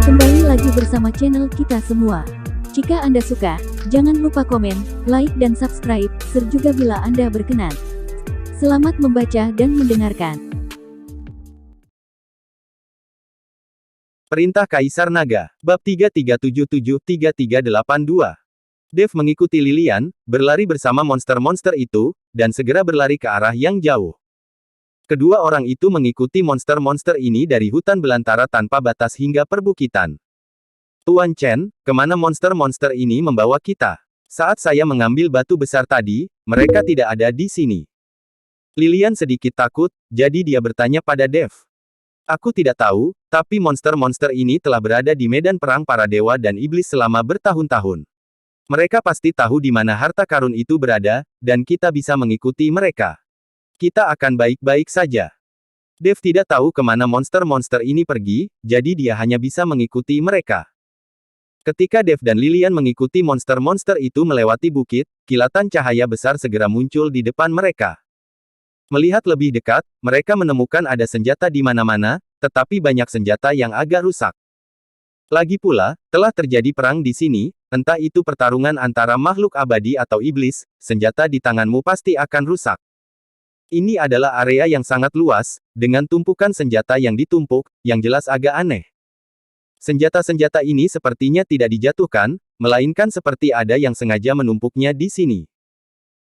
Kembali lagi bersama channel kita semua. Jika Anda suka, jangan lupa komen, like dan subscribe, serta bila Anda berkenan. Selamat membaca dan mendengarkan. Perintah Kaisar Naga, Bab 3377-3382. Dev mengikuti Lilian, berlari bersama monster-monster itu, dan segera berlari ke arah yang jauh. Kedua orang itu mengikuti monster-monster ini dari hutan belantara tanpa batas hingga perbukitan. Tuan Chen, kemana monster-monster ini membawa kita? Saat saya mengambil batu besar tadi, mereka tidak ada di sini. Lilian sedikit takut, jadi dia bertanya pada Dev. Aku tidak tahu, tapi monster-monster ini telah berada di medan perang para dewa dan iblis selama bertahun-tahun. Mereka pasti tahu di mana harta karun itu berada, dan kita bisa mengikuti mereka. Kita akan baik-baik saja. Dev tidak tahu kemana monster-monster ini pergi, jadi dia hanya bisa mengikuti mereka. Ketika Dev dan Lilian mengikuti monster-monster itu melewati bukit, kilatan cahaya besar segera muncul di depan mereka. Melihat lebih dekat, mereka menemukan ada senjata di mana-mana, tetapi banyak senjata yang agak rusak. Lagi pula, telah terjadi perang di sini, entah itu pertarungan antara makhluk abadi atau iblis, senjata di tanganmu pasti akan rusak. Ini adalah area yang sangat luas, dengan tumpukan senjata yang ditumpuk, yang jelas agak aneh. Senjata-senjata ini sepertinya tidak dijatuhkan, melainkan seperti ada yang sengaja menumpuknya di sini.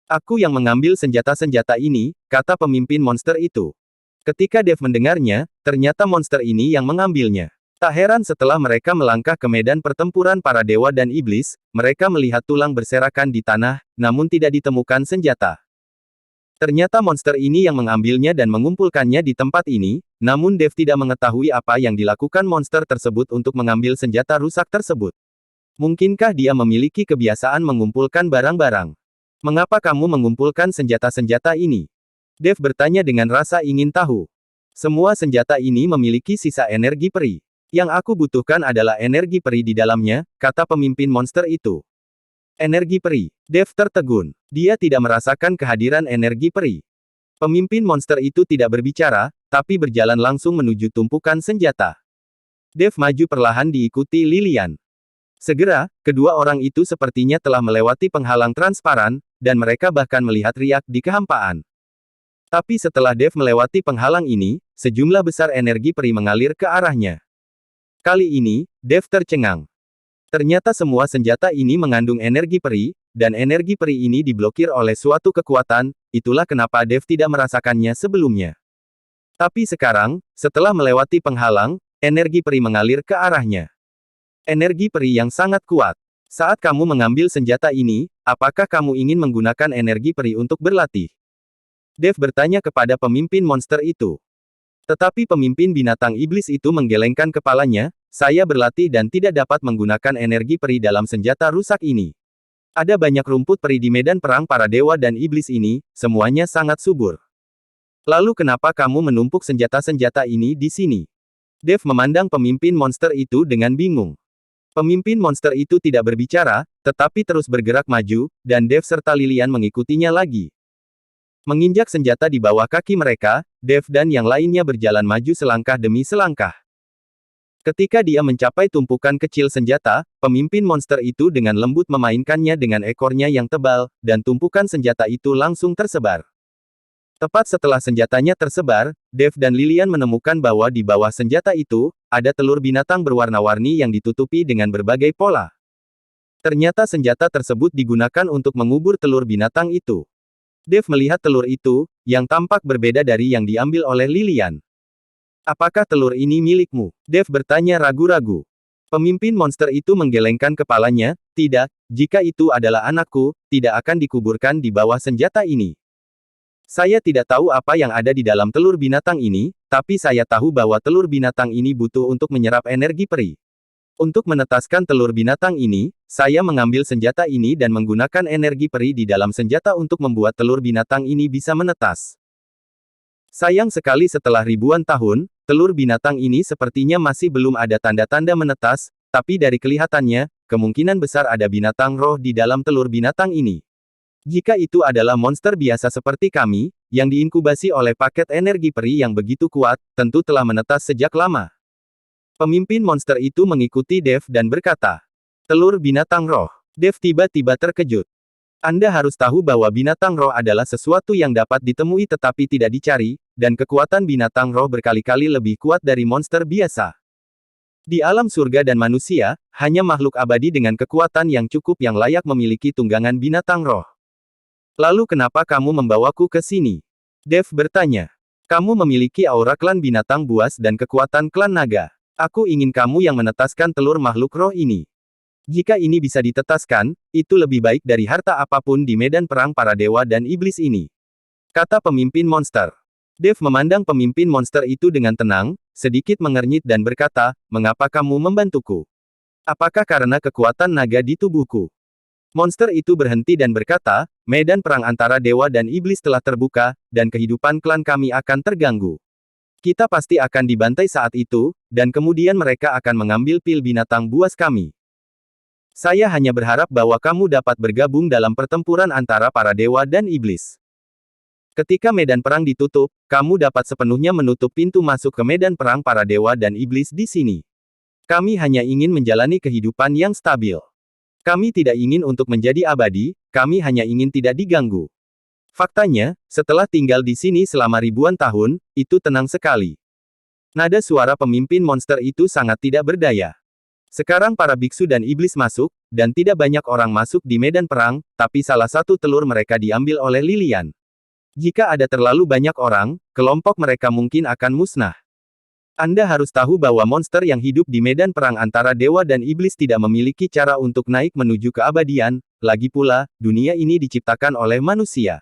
Aku yang mengambil senjata-senjata ini, kata pemimpin monster itu. Ketika Dev mendengarnya, ternyata monster ini yang mengambilnya. Tak heran setelah mereka melangkah ke medan pertempuran para dewa dan iblis, mereka melihat tulang berserakan di tanah, namun tidak ditemukan senjata. Ternyata monster ini yang mengambilnya dan mengumpulkannya di tempat ini, namun Dev tidak mengetahui apa yang dilakukan monster tersebut untuk mengambil senjata rusak tersebut. Mungkinkah dia memiliki kebiasaan mengumpulkan barang-barang? Mengapa kamu mengumpulkan senjata-senjata ini? Dev bertanya dengan rasa ingin tahu. Semua senjata ini memiliki sisa energi peri. Yang aku butuhkan adalah energi peri di dalamnya, kata pemimpin monster itu. Energi peri. Dev tertegun. Dia tidak merasakan kehadiran energi peri. Pemimpin monster itu tidak berbicara, tapi berjalan langsung menuju tumpukan senjata. Dev maju perlahan diikuti Lilian. Segera, kedua orang itu sepertinya telah melewati penghalang transparan, dan mereka bahkan melihat riak di kehampaan. Tapi setelah Dev melewati penghalang ini, sejumlah besar energi peri mengalir ke arahnya. Kali ini, Dev tercengang. Ternyata semua senjata ini mengandung energi peri, dan energi peri ini diblokir oleh suatu kekuatan, itulah kenapa Dev tidak merasakannya sebelumnya. Tapi sekarang, setelah melewati penghalang, energi peri mengalir ke arahnya. Energi peri yang sangat kuat. Saat kamu mengambil senjata ini, apakah kamu ingin menggunakan energi peri untuk berlatih? Dev bertanya kepada pemimpin monster itu. Tetapi pemimpin binatang iblis itu menggelengkan kepalanya, saya berlatih dan tidak dapat menggunakan energi peri dalam senjata rusak ini. Ada banyak rumput peri di medan perang para dewa dan iblis ini, semuanya sangat subur. Lalu kenapa kamu menumpuk senjata-senjata ini di sini? Dev memandang pemimpin monster itu dengan bingung. Pemimpin monster itu tidak berbicara, tetapi terus bergerak maju, dan Dev serta Lilian mengikutinya lagi. Menginjak senjata di bawah kaki mereka, Dev dan yang lainnya berjalan maju selangkah demi selangkah. Ketika dia mencapai tumpukan kecil senjata, pemimpin monster itu dengan lembut memainkannya dengan ekornya yang tebal, dan tumpukan senjata itu langsung tersebar. Tepat setelah senjatanya tersebar, Dev dan Lilian menemukan bahwa di bawah senjata itu, ada telur binatang berwarna-warni yang ditutupi dengan berbagai pola. Ternyata senjata tersebut digunakan untuk mengubur telur binatang itu. Dev melihat telur itu, yang tampak berbeda dari yang diambil oleh Lilian. Apakah telur ini milikmu? Dev bertanya ragu-ragu. Pemimpin monster itu menggelengkan kepalanya, tidak, jika itu adalah anakku, tidak akan dikuburkan di bawah senjata ini. Saya tidak tahu apa yang ada di dalam telur binatang ini, tapi saya tahu bahwa telur binatang ini butuh untuk menyerap energi peri. Untuk menetaskan telur binatang ini, saya mengambil senjata ini dan menggunakan energi peri di dalam senjata untuk membuat telur binatang ini bisa menetas. Sayang sekali setelah ribuan tahun, telur binatang ini sepertinya masih belum ada tanda-tanda menetas, tapi dari kelihatannya, kemungkinan besar ada binatang roh di dalam telur binatang ini. Jika itu adalah monster biasa seperti kami, yang diinkubasi oleh paket energi peri yang begitu kuat, tentu telah menetas sejak lama. Pemimpin monster itu mengikuti Dev dan berkata, "Telur binatang roh." Dev tiba-tiba terkejut. Anda harus tahu bahwa binatang roh adalah sesuatu yang dapat ditemui tetapi tidak dicari, dan kekuatan binatang roh berkali-kali lebih kuat dari monster biasa. Di alam surga dan manusia, hanya makhluk abadi dengan kekuatan yang cukup yang layak memiliki tunggangan binatang roh. Lalu kenapa kamu membawaku ke sini? Dev bertanya. Kamu memiliki aura klan binatang buas dan kekuatan klan naga. Aku ingin kamu yang menetaskan telur makhluk roh ini. Jika ini bisa ditetaskan, itu lebih baik dari harta apapun di medan perang para dewa dan iblis ini. Kata pemimpin monster. Dev memandang pemimpin monster itu dengan tenang, sedikit mengernyit dan berkata, "Mengapa kamu membantuku? Apakah karena kekuatan naga di tubuhku?" Monster itu berhenti dan berkata, "Medan perang antara dewa dan iblis telah terbuka, dan kehidupan klan kami akan terganggu. Kita pasti akan dibantai saat itu, dan kemudian mereka akan mengambil pil binatang buas kami. Saya hanya berharap bahwa kamu dapat bergabung dalam pertempuran antara para dewa dan iblis. Ketika medan perang ditutup, kamu dapat sepenuhnya menutup pintu masuk ke medan perang para dewa dan iblis di sini. Kami hanya ingin menjalani kehidupan yang stabil. Kami tidak ingin untuk menjadi abadi, kami hanya ingin tidak diganggu. Faktanya, setelah tinggal di sini selama ribuan tahun, itu tenang sekali." Nada suara pemimpin monster itu sangat tidak berdaya. Sekarang para biksu dan iblis masuk, dan tidak banyak orang masuk di medan perang, tapi salah satu telur mereka diambil oleh Lilian. Jika ada terlalu banyak orang, kelompok mereka mungkin akan musnah. Anda harus tahu bahwa monster yang hidup di medan perang antara dewa dan iblis tidak memiliki cara untuk naik menuju keabadian, lagi pula, dunia ini diciptakan oleh manusia.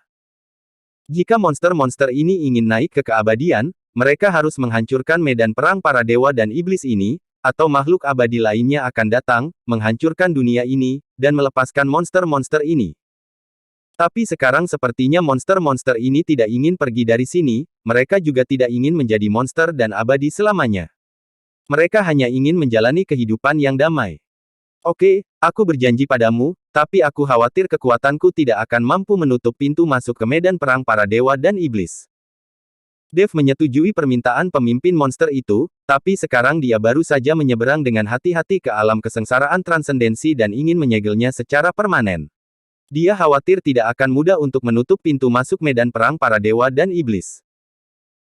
Jika monster-monster ini ingin naik ke keabadian, mereka harus menghancurkan medan perang para dewa dan iblis ini, atau makhluk abadi lainnya akan datang, menghancurkan dunia ini, dan melepaskan monster-monster ini. Tapi sekarang sepertinya monster-monster ini tidak ingin pergi dari sini, mereka juga tidak ingin menjadi monster dan abadi selamanya. Mereka hanya ingin menjalani kehidupan yang damai. Oke, aku berjanji padamu, tapi aku khawatir kekuatanku tidak akan mampu menutup pintu masuk ke medan perang para dewa dan iblis. Dev menyetujui permintaan pemimpin monster itu, tapi sekarang dia baru saja menyeberang dengan hati-hati ke alam kesengsaraan transendensi dan ingin menyegelnya secara permanen. Dia khawatir tidak akan mudah untuk menutup pintu masuk medan perang para dewa dan iblis.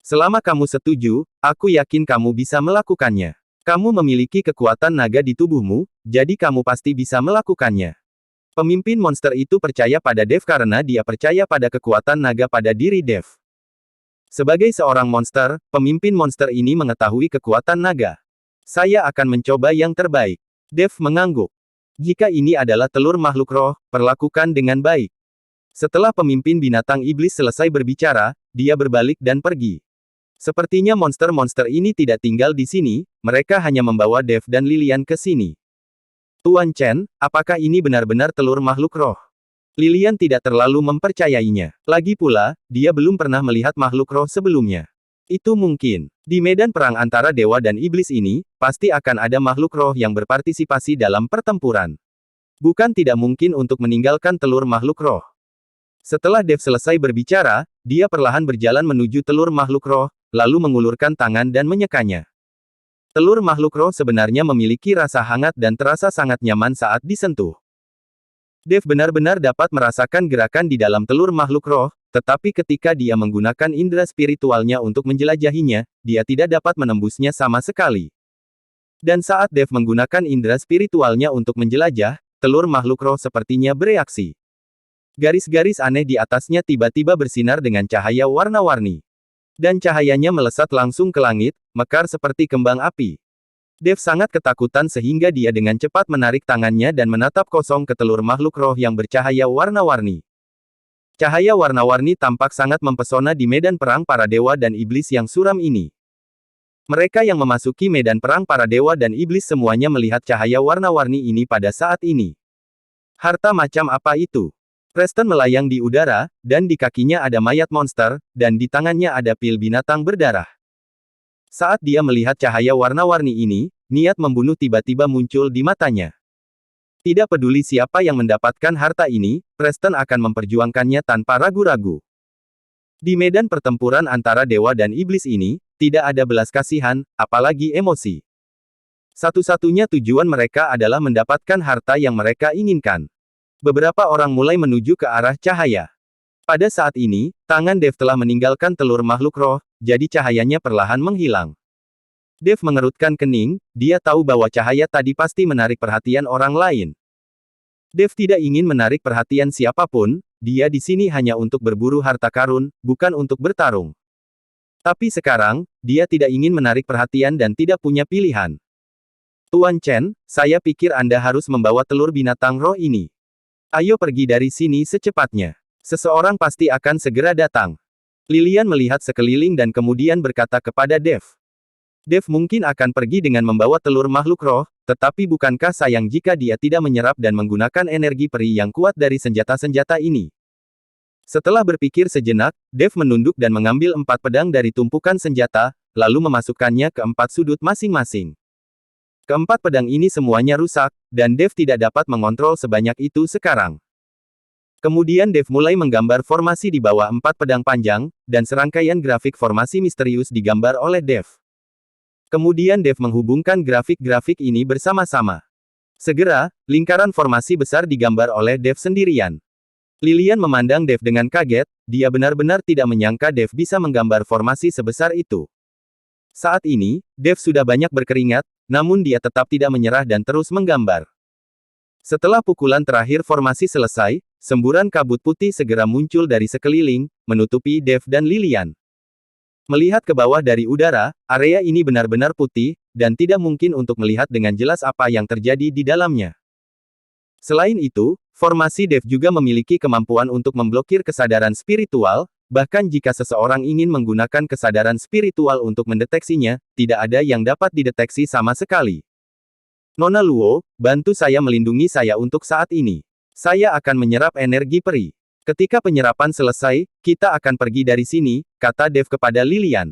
Selama kamu setuju, aku yakin kamu bisa melakukannya. Kamu memiliki kekuatan naga di tubuhmu, jadi kamu pasti bisa melakukannya. Pemimpin monster itu percaya pada Dev karena dia percaya pada kekuatan naga pada diri Dev. Sebagai seorang monster, pemimpin monster ini mengetahui kekuatan naga. Saya akan mencoba yang terbaik. Dev mengangguk. Jika ini adalah telur makhluk roh, perlakukan dengan baik. Setelah pemimpin binatang iblis selesai berbicara, dia berbalik dan pergi. Sepertinya monster-monster ini tidak tinggal di sini, mereka hanya membawa Dev dan Lilian ke sini. Tuan Chen, apakah ini benar-benar telur makhluk roh? Lilian tidak terlalu mempercayainya. Lagi pula, dia belum pernah melihat makhluk roh sebelumnya. Itu mungkin. Di medan perang antara dewa dan iblis ini, pasti akan ada makhluk roh yang berpartisipasi dalam pertempuran. Bukan tidak mungkin untuk meninggalkan telur makhluk roh. Setelah Dev selesai berbicara, dia perlahan berjalan menuju telur makhluk roh, lalu mengulurkan tangan dan menyekanya. Telur makhluk roh sebenarnya memiliki rasa hangat dan terasa sangat nyaman saat disentuh. Dev benar-benar dapat merasakan gerakan di dalam telur makhluk roh, tetapi ketika dia menggunakan indera spiritualnya untuk menjelajahinya, dia tidak dapat menembusnya sama sekali. Dan saat Dev menggunakan indera spiritualnya untuk menjelajah, telur makhluk roh sepertinya bereaksi. Garis-garis aneh di atasnya tiba-tiba bersinar dengan cahaya warna-warni. Dan cahayanya melesat langsung ke langit, mekar seperti kembang api. Dev sangat ketakutan sehingga dia dengan cepat menarik tangannya dan menatap kosong ke telur makhluk roh yang bercahaya warna-warni. Cahaya warna-warni tampak sangat mempesona di medan perang para dewa dan iblis yang suram ini. Mereka yang memasuki medan perang para dewa dan iblis semuanya melihat cahaya warna-warni ini pada saat ini. Harta macam apa itu? Preston melayang di udara, dan di kakinya ada mayat monster, dan di tangannya ada pil binatang berdarah. Saat dia melihat cahaya warna-warni ini, niat membunuh tiba-tiba muncul di matanya. Tidak peduli siapa yang mendapatkan harta ini, Preston akan memperjuangkannya tanpa ragu-ragu. Di medan pertempuran antara dewa dan iblis ini, tidak ada belas kasihan, apalagi emosi. Satu-satunya tujuan mereka adalah mendapatkan harta yang mereka inginkan. Beberapa orang mulai menuju ke arah cahaya. Pada saat ini, tangan Dev telah meninggalkan telur makhluk roh, jadi cahayanya perlahan menghilang. Dev mengerutkan kening, dia tahu bahwa cahaya tadi pasti menarik perhatian orang lain. Dev tidak ingin menarik perhatian siapapun, dia di sini hanya untuk berburu harta karun, bukan untuk bertarung. Tapi sekarang, dia tidak ingin menarik perhatian dan tidak punya pilihan. Tuan Chen, saya pikir Anda harus membawa telur binatang roh ini. Ayo pergi dari sini secepatnya. Seseorang pasti akan segera datang. Lilian melihat sekeliling dan kemudian berkata kepada Dev. Dev mungkin akan pergi dengan membawa telur makhluk roh, tetapi bukankah sayang jika dia tidak menyerap dan menggunakan energi peri yang kuat dari senjata-senjata ini? Setelah berpikir sejenak, Dev menunduk dan mengambil 4 pedang dari tumpukan senjata, lalu memasukkannya ke 4 sudut masing-masing. Keempat pedang ini semuanya rusak, dan Dev tidak dapat mengontrol sebanyak itu sekarang. Kemudian Dev mulai menggambar formasi di bawah 4 pedang panjang, dan serangkaian grafik formasi misterius digambar oleh Dev. Kemudian Dev menghubungkan grafik-grafik ini bersama-sama. Segera, lingkaran formasi besar digambar oleh Dev sendirian. Lilian memandang Dev dengan kaget, dia benar-benar tidak menyangka Dev bisa menggambar formasi sebesar itu. Saat ini, Dev sudah banyak berkeringat, namun dia tetap tidak menyerah dan terus menggambar. Setelah pukulan terakhir formasi selesai, semburan kabut putih segera muncul dari sekeliling, menutupi Dev dan Lilian. Melihat ke bawah dari udara, area ini benar-benar putih, dan tidak mungkin untuk melihat dengan jelas apa yang terjadi di dalamnya. Selain itu, formasi Dev juga memiliki kemampuan untuk memblokir kesadaran spiritual, bahkan jika seseorang ingin menggunakan kesadaran spiritual untuk mendeteksinya, tidak ada yang dapat dideteksi sama sekali. Nona Luo, bantu saya melindungi saya untuk saat ini. Saya akan menyerap energi peri. Ketika penyerapan selesai, kita akan pergi dari sini, kata Dev kepada Lilian.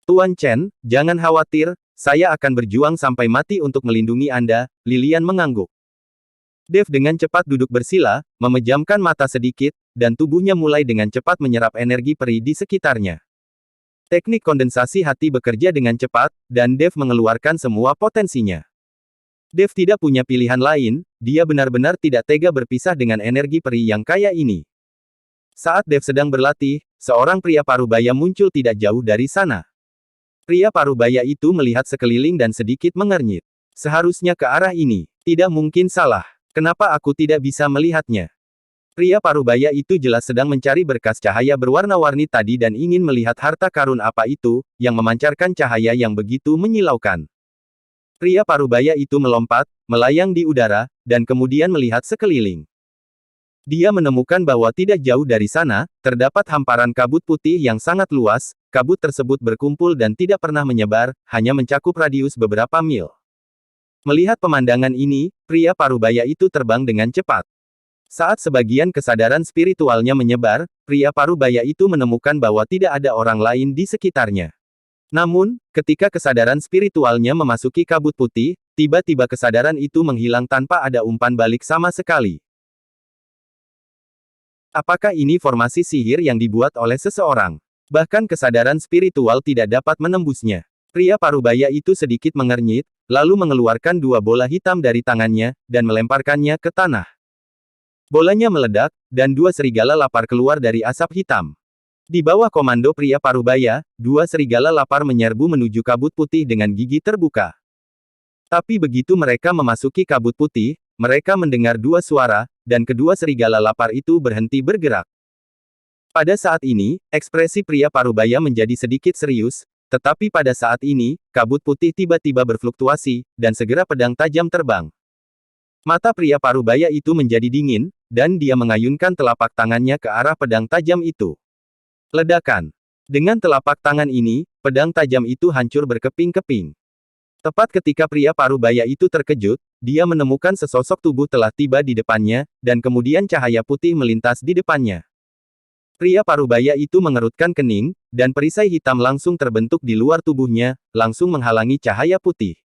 Tuan Chen, jangan khawatir, saya akan berjuang sampai mati untuk melindungi Anda, Lilian mengangguk. Dev dengan cepat duduk bersila, memejamkan mata sedikit, dan tubuhnya mulai dengan cepat menyerap energi peri di sekitarnya. Teknik kondensasi hati bekerja dengan cepat, dan Dev mengeluarkan semua potensinya. Dev tidak punya pilihan lain, dia benar-benar tidak tega berpisah dengan energi peri yang kaya ini. Saat Dev sedang berlatih, seorang pria parubaya muncul tidak jauh dari sana. Pria parubaya itu melihat sekeliling dan sedikit mengernyit. Seharusnya ke arah ini. Tidak mungkin salah. Kenapa aku tidak bisa melihatnya? Pria parubaya itu jelas sedang mencari berkas cahaya berwarna-warni tadi dan ingin melihat harta karun apa itu, yang memancarkan cahaya yang begitu menyilaukan. Pria parubaya itu melompat, melayang di udara, dan kemudian melihat sekeliling. Dia menemukan bahwa tidak jauh dari sana, terdapat hamparan kabut putih yang sangat luas, kabut tersebut berkumpul dan tidak pernah menyebar, hanya mencakup radius beberapa mil. Melihat pemandangan ini, pria parubaya itu terbang dengan cepat. Saat sebagian kesadaran spiritualnya menyebar, pria parubaya itu menemukan bahwa tidak ada orang lain di sekitarnya. Namun, ketika kesadaran spiritualnya memasuki kabut putih, tiba-tiba kesadaran itu menghilang tanpa ada umpan balik sama sekali. Apakah ini formasi sihir yang dibuat oleh seseorang? Bahkan kesadaran spiritual tidak dapat menembusnya. Pria parubaya itu sedikit mengernyit, lalu mengeluarkan 2 bola hitam dari tangannya, dan melemparkannya ke tanah. Bolanya meledak, dan 2 serigala lapar keluar dari asap hitam. Di bawah komando pria parubaya, 2 serigala lapar menyerbu menuju kabut putih dengan gigi terbuka. Tapi begitu mereka memasuki kabut putih, mereka mendengar 2 suara, dan kedua serigala lapar itu berhenti bergerak. Pada saat ini, ekspresi pria parubaya menjadi sedikit serius, tetapi pada saat ini, kabut putih tiba-tiba berfluktuasi, dan segera pedang tajam terbang. Mata pria parubaya itu menjadi dingin, dan dia mengayunkan telapak tangannya ke arah pedang tajam itu. Ledakan. Dengan telapak tangan ini, pedang tajam itu hancur berkeping-keping. Tepat ketika pria parubaya itu terkejut, dia menemukan sesosok tubuh telah tiba di depannya, dan kemudian cahaya putih melintas di depannya. Pria parubaya itu mengerutkan kening, dan perisai hitam langsung terbentuk di luar tubuhnya, langsung menghalangi cahaya putih.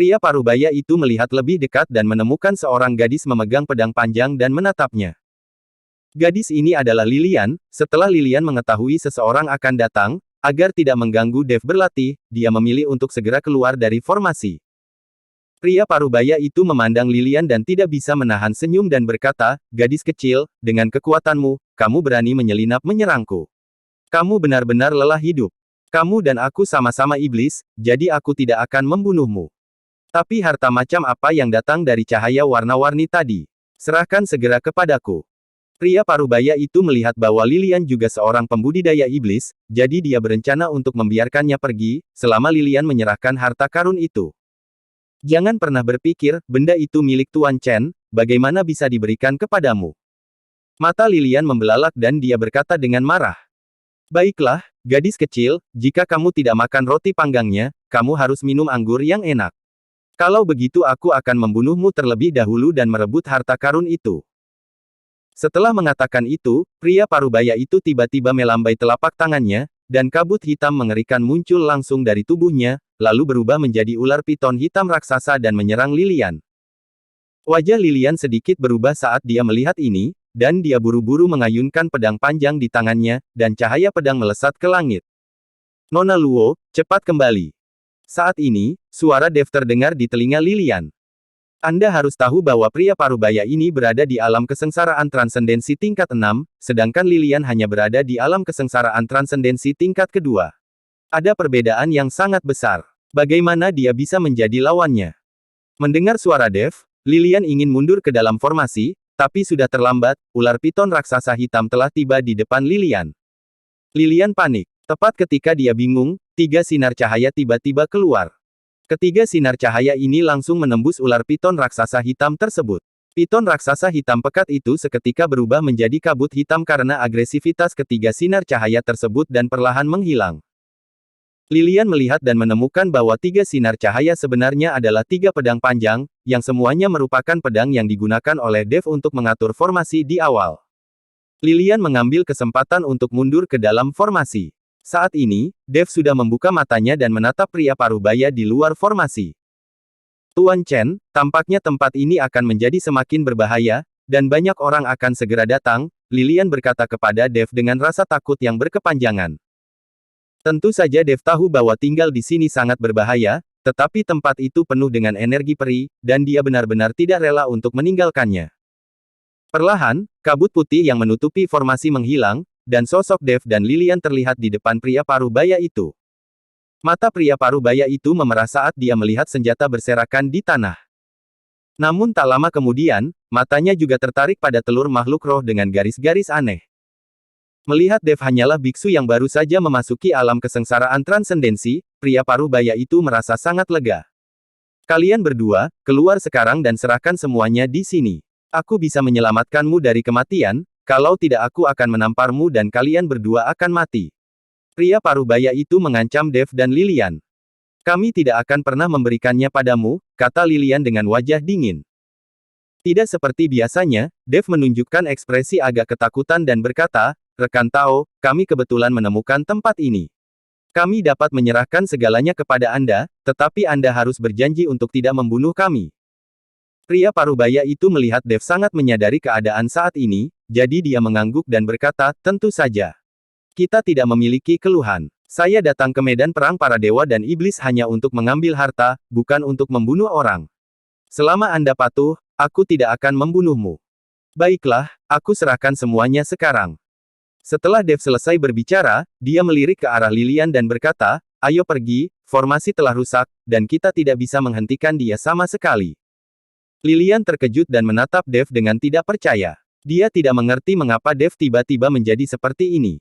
Pria parubaya itu melihat lebih dekat dan menemukan seorang gadis memegang pedang panjang dan menatapnya. Gadis ini adalah Lilian. Setelah Lilian mengetahui seseorang akan datang, agar tidak mengganggu Dev berlatih, dia memilih untuk segera keluar dari formasi. Pria parubaya itu memandang Lilian dan tidak bisa menahan senyum dan berkata, "Gadis kecil, dengan kekuatanmu, kamu berani menyelinap menyerangku. Kamu benar-benar lelah hidup. Kamu dan aku sama-sama iblis, jadi aku tidak akan membunuhmu. Tapi harta macam apa yang datang dari cahaya warna-warni tadi? Serahkan segera kepadaku." Pria parubaya itu melihat bahwa Lilian juga seorang pembudidaya iblis, jadi dia berencana untuk membiarkannya pergi, selama Lilian menyerahkan harta karun itu. "Jangan pernah berpikir, benda itu milik Tuan Chen, bagaimana bisa diberikan kepadamu?" Mata Lilian membelalak dan dia berkata dengan marah. "Baiklah, gadis kecil, jika kamu tidak makan roti panggangnya, kamu harus minum anggur yang enak. Kalau begitu aku akan membunuhmu terlebih dahulu dan merebut harta karun itu." Setelah mengatakan itu, pria parubaya itu tiba-tiba melambai telapak tangannya, dan kabut hitam mengerikan muncul langsung dari tubuhnya, lalu berubah menjadi ular piton hitam raksasa dan menyerang Lilian. Wajah Lilian sedikit berubah saat dia melihat ini, dan dia buru-buru mengayunkan pedang panjang di tangannya, dan cahaya pedang melesat ke langit. "Nona Luo, cepat kembali." Saat ini, suara Dev terdengar di telinga Lilian. "Anda harus tahu bahwa pria parubaya ini berada di alam kesengsaraan transendensi tingkat 6, sedangkan Lilian hanya berada di alam kesengsaraan transendensi tingkat kedua. Ada perbedaan yang sangat besar. Bagaimana dia bisa menjadi lawannya?" Mendengar suara Dev, Lilian ingin mundur ke dalam formasi, tapi sudah terlambat, ular piton raksasa hitam telah tiba di depan Lilian. Lilian panik. Tepat ketika dia bingung, 3 sinar cahaya tiba-tiba keluar. Ketiga sinar cahaya ini langsung menembus ular piton raksasa hitam tersebut. Piton raksasa hitam pekat itu seketika berubah menjadi kabut hitam karena agresivitas ketiga sinar cahaya tersebut dan perlahan menghilang. Lilian melihat dan menemukan bahwa 3 sinar cahaya sebenarnya adalah 3 pedang panjang, yang semuanya merupakan pedang yang digunakan oleh Dev untuk mengatur formasi di awal. Lilian mengambil kesempatan untuk mundur ke dalam formasi. Saat ini, Dev sudah membuka matanya dan menatap pria parubaya di luar formasi. "Tuan Chen, tampaknya tempat ini akan menjadi semakin berbahaya, dan banyak orang akan segera datang," Lilian berkata kepada Dev dengan rasa takut yang berkepanjangan. Tentu saja Dev tahu bahwa tinggal di sini sangat berbahaya, tetapi tempat itu penuh dengan energi peri, dan dia benar-benar tidak rela untuk meninggalkannya. Perlahan, kabut putih yang menutupi formasi menghilang, dan sosok Dev dan Lilian terlihat di depan pria parubaya itu. Mata pria parubaya itu memerah saat dia melihat senjata berserakan di tanah. Namun tak lama kemudian, matanya juga tertarik pada telur makhluk roh dengan garis-garis aneh. Melihat Dev hanyalah biksu yang baru saja memasuki alam kesengsaraan transendensi, pria parubaya itu merasa sangat lega. "Kalian berdua, keluar sekarang dan serahkan semuanya di sini. Aku bisa menyelamatkanmu dari kematian, kalau tidak aku akan menamparmu dan kalian berdua akan mati." Pria parubaya itu mengancam Dev dan Lilian. "Kami tidak akan pernah memberikannya padamu," kata Lilian dengan wajah dingin. Tidak seperti biasanya, Dev menunjukkan ekspresi agak ketakutan dan berkata, "Rekan Tao, kami kebetulan menemukan tempat ini. Kami dapat menyerahkan segalanya kepada Anda, tetapi Anda harus berjanji untuk tidak membunuh kami." Pria parubaya itu melihat Dev sangat menyadari keadaan saat ini, jadi dia mengangguk dan berkata, "Tentu saja. Kita tidak memiliki keluhan. Saya datang ke medan perang para dewa dan iblis hanya untuk mengambil harta, bukan untuk membunuh orang. Selama Anda patuh, aku tidak akan membunuhmu. Baiklah, aku serahkan semuanya sekarang." Setelah Dev selesai berbicara, dia melirik ke arah Lilian dan berkata, "Ayo pergi, formasi telah rusak, dan kita tidak bisa menghentikan dia sama sekali." Lilian terkejut dan menatap Dev dengan tidak percaya. Dia tidak mengerti mengapa Dev tiba-tiba menjadi seperti ini.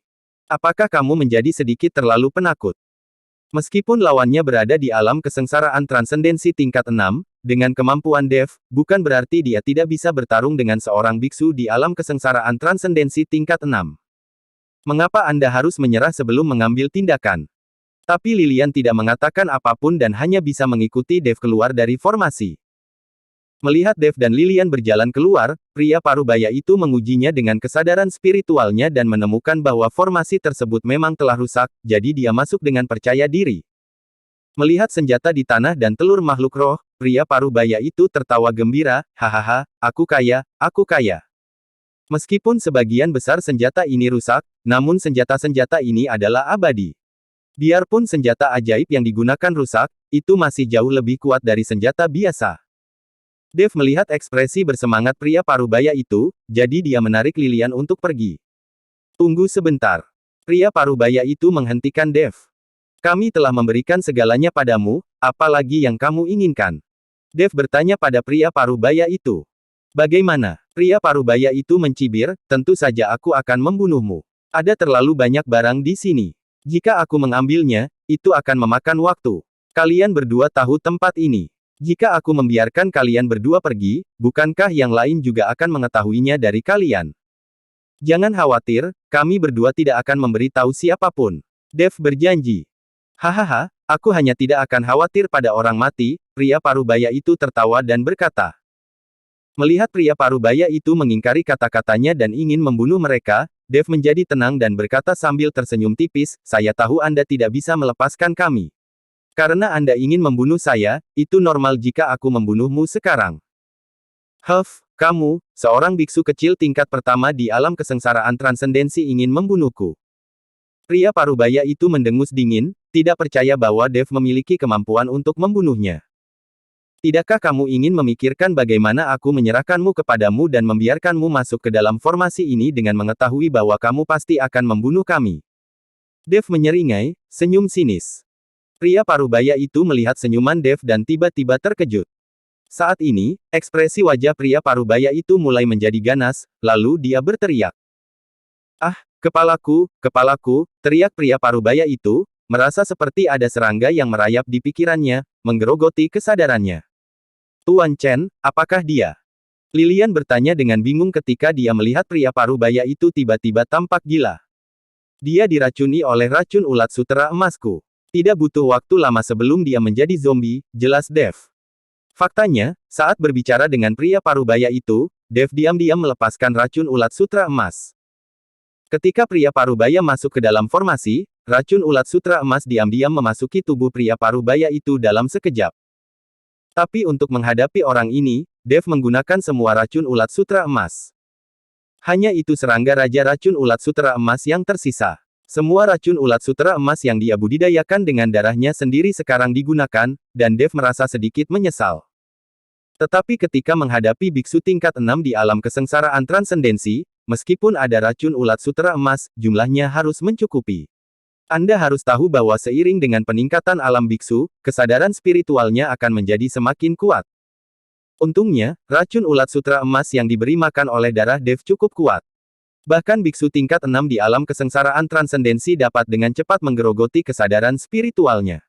"Apakah kamu menjadi sedikit terlalu penakut?" Meskipun lawannya berada di alam kesengsaraan transendensi tingkat 6, dengan kemampuan Dev, bukan berarti dia tidak bisa bertarung dengan seorang biksu di alam kesengsaraan transendensi tingkat 6. "Mengapa Anda harus menyerah sebelum mengambil tindakan?" Tapi Lilian tidak mengatakan apapun dan hanya bisa mengikuti Dev keluar dari formasi. Melihat Dev dan Lilian berjalan keluar, pria parubaya itu mengujinya dengan kesadaran spiritualnya dan menemukan bahwa formasi tersebut memang telah rusak, jadi dia masuk dengan percaya diri. Melihat senjata di tanah dan telur makhluk roh, pria parubaya itu tertawa gembira, hahaha, aku kaya, aku kaya. Meskipun sebagian besar senjata ini rusak, namun senjata-senjata ini adalah abadi. Biarpun senjata ajaib yang digunakan rusak, itu masih jauh lebih kuat dari senjata biasa. Dev melihat ekspresi bersemangat pria parubaya itu, jadi dia menarik Lilian untuk pergi. Tunggu sebentar. Pria parubaya itu menghentikan Dev. Kami telah memberikan segalanya padamu, apa lagi yang kamu inginkan? Dev bertanya pada pria parubaya itu. Bagaimana? Pria parubaya itu mencibir, tentu saja aku akan membunuhmu. Ada terlalu banyak barang di sini. Jika aku mengambilnya, itu akan memakan waktu. Kalian berdua tahu tempat ini. Jika aku membiarkan kalian berdua pergi, bukankah yang lain juga akan mengetahuinya dari kalian? Jangan khawatir, kami berdua tidak akan memberitahu siapapun. Dev berjanji. Hahaha, aku hanya tidak akan khawatir pada orang mati, pria parubaya itu tertawa dan berkata. Melihat pria parubaya itu mengingkari kata-katanya dan ingin membunuh mereka, Dev menjadi tenang dan berkata sambil tersenyum tipis, saya tahu Anda tidak bisa melepaskan kami. Karena Anda ingin membunuh saya, itu normal jika aku membunuhmu sekarang. Kamu, seorang biksu kecil tingkat pertama di alam kesengsaraan transendensi ingin membunuhku. Pria parubaya itu mendengus dingin, tidak percaya bahwa Dev memiliki kemampuan untuk membunuhnya. Tidakkah kamu ingin memikirkan bagaimana aku menyerahkanmu kepadamu dan membiarkanmu masuk ke dalam formasi ini dengan mengetahui bahwa kamu pasti akan membunuh kami? Dev menyeringai, senyum sinis. Pria parubaya itu melihat senyuman Dev dan tiba-tiba terkejut. Saat ini, ekspresi wajah pria parubaya itu mulai menjadi ganas, lalu dia berteriak. Ah, kepalaku, teriak pria parubaya itu, merasa seperti ada serangga yang merayap di pikirannya, menggerogoti kesadarannya. Tuan Chen, apakah dia? Lilian bertanya dengan bingung ketika dia melihat pria parubaya itu tiba-tiba tampak gila. Dia diracuni oleh racun ulat sutera emasku. Tidak butuh waktu lama sebelum dia menjadi zombie, jelas Dev. Faktanya, saat berbicara dengan pria parubaya itu, Dev diam-diam melepaskan racun ulat sutera emas. Ketika pria parubaya masuk ke dalam formasi, racun ulat sutera emas diam-diam memasuki tubuh pria parubaya itu dalam sekejap. Tapi untuk menghadapi orang ini, Dev menggunakan semua racun ulat sutera emas. Hanya itu serangga raja racun ulat sutera emas yang tersisa. Semua racun ulat sutera emas yang dia budidayakan dengan darahnya sendiri sekarang digunakan, dan Dev merasa sedikit menyesal. Tetapi ketika menghadapi biksu tingkat 6 di alam kesengsaraan transendensi, meskipun ada racun ulat sutera emas, jumlahnya harus mencukupi. Anda harus tahu bahwa seiring dengan peningkatan alam biksu, kesadaran spiritualnya akan menjadi semakin kuat. Untungnya, racun ulat sutera emas yang diberi makan oleh darah Dev cukup kuat. Bahkan biksu tingkat 6 di alam kesengsaraan transendensi dapat dengan cepat menggerogoti kesadaran spiritualnya.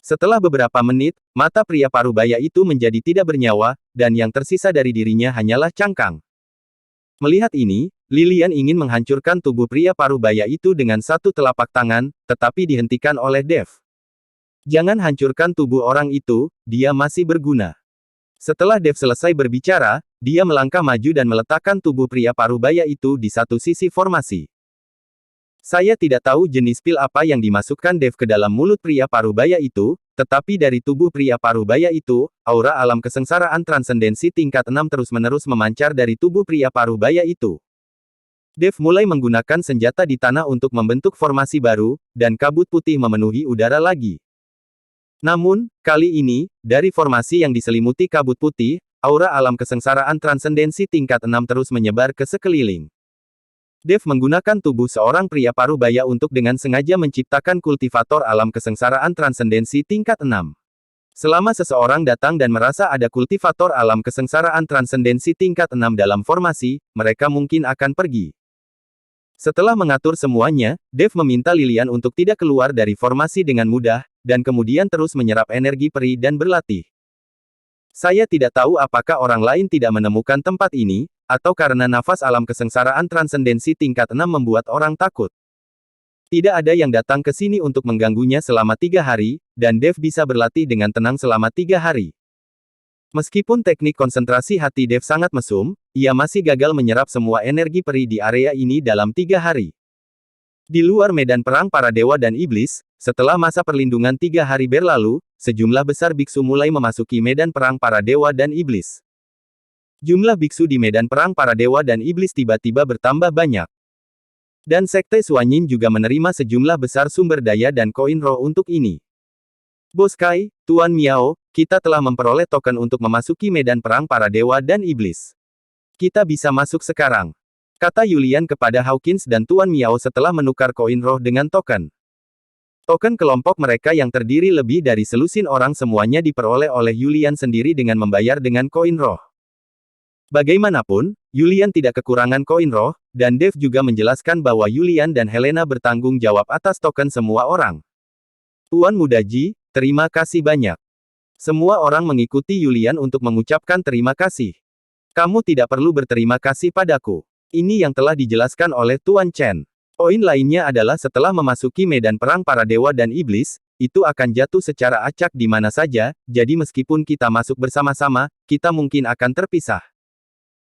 Setelah beberapa menit, mata pria parubaya itu menjadi tidak bernyawa, dan yang tersisa dari dirinya hanyalah cangkang. Melihat ini, Lilian ingin menghancurkan tubuh pria parubaya itu dengan satu telapak tangan, tetapi dihentikan oleh Dev. Jangan hancurkan tubuh orang itu, dia masih berguna. Setelah Dev selesai berbicara, dia melangkah maju dan meletakkan tubuh pria parubaya itu di satu sisi formasi. Saya tidak tahu jenis pil apa yang dimasukkan Dev ke dalam mulut pria parubaya itu, tetapi dari tubuh pria parubaya itu, aura alam kesengsaraan transendensi tingkat 6 terus-menerus memancar dari tubuh pria parubaya itu. Dev mulai menggunakan senjata di tanah untuk membentuk formasi baru, dan kabut putih memenuhi udara lagi. Namun, kali ini, dari formasi yang diselimuti kabut putih, aura alam kesengsaraan transendensi tingkat 6 terus menyebar ke sekeliling. Dev menggunakan tubuh seorang pria parubaya untuk dengan sengaja menciptakan kultivator alam kesengsaraan transendensi tingkat 6. Selama seseorang datang dan merasa ada kultivator alam kesengsaraan transendensi tingkat 6 dalam formasi, mereka mungkin akan pergi. Setelah mengatur semuanya, Dev meminta Lilian untuk tidak keluar dari formasi dengan mudah, dan kemudian terus menyerap energi peri dan berlatih. Saya tidak tahu apakah orang lain tidak menemukan tempat ini, atau karena nafas alam kesengsaraan transendensi tingkat 6 membuat orang takut. Tidak ada yang datang ke sini untuk mengganggunya selama 3 hari, dan Dev bisa berlatih dengan tenang selama 3 hari. Meskipun teknik konsentrasi hati Dev sangat mesum, ia masih gagal menyerap semua energi peri di area ini dalam 3 hari. Di luar medan perang para dewa dan iblis, setelah masa perlindungan 3 hari berlalu, sejumlah besar biksu mulai memasuki medan perang para dewa dan iblis. Jumlah biksu di medan perang para dewa dan iblis tiba-tiba bertambah banyak. Dan Sekte Suanyin juga menerima sejumlah besar sumber daya dan koin roh untuk ini. Bos Kai, Tuan Miao, kita telah memperoleh token untuk memasuki medan perang para dewa dan iblis. Kita bisa masuk sekarang, kata Yulian kepada Hawkins dan Tuan Miao setelah menukar koin roh dengan token. Token kelompok mereka yang terdiri lebih dari selusin orang semuanya diperoleh oleh Yulian sendiri dengan membayar dengan koin roh. Bagaimanapun, Yulian tidak kekurangan koin roh, dan Dave juga menjelaskan bahwa Yulian dan Helena bertanggung jawab atas token semua orang. Tuan Muda Ji, terima kasih banyak. Semua orang mengikuti Yulian untuk mengucapkan terima kasih. Kamu tidak perlu berterima kasih padaku. Ini yang telah dijelaskan oleh Tuan Chen. Poin lainnya adalah setelah memasuki medan perang para dewa dan iblis, itu akan jatuh secara acak di mana saja, jadi meskipun kita masuk bersama-sama, kita mungkin akan terpisah.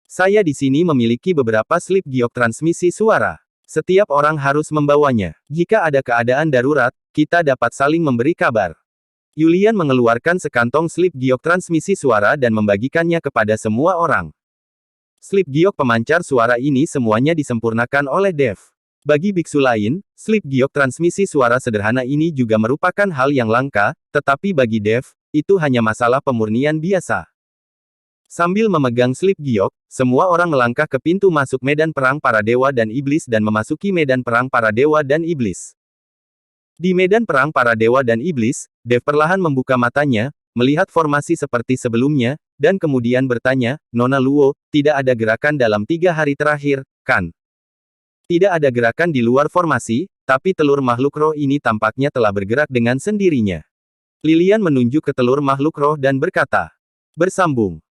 Saya di sini memiliki beberapa slip giok transmisi suara. Setiap orang harus membawanya. Jika ada keadaan darurat, kita dapat saling memberi kabar. Yulian mengeluarkan sekantong slip giok transmisi suara dan membagikannya kepada semua orang. Slip giok pemancar suara ini semuanya disempurnakan oleh Dev. Bagi biksu lain, slip giok transmisi suara sederhana ini juga merupakan hal yang langka, tetapi bagi Dev, itu hanya masalah pemurnian biasa. Sambil memegang slip giok, semua orang melangkah ke pintu masuk medan perang para dewa dan iblis dan memasuki medan perang para dewa dan iblis. Di medan perang para dewa dan iblis, Dev perlahan membuka matanya, melihat formasi seperti sebelumnya, dan kemudian bertanya, Nona Luo, tidak ada gerakan dalam 3 hari terakhir, kan? Tidak ada gerakan di luar formasi, tapi telur makhluk roh ini tampaknya telah bergerak dengan sendirinya. Lilian menunjuk ke telur makhluk roh dan berkata, bersambung.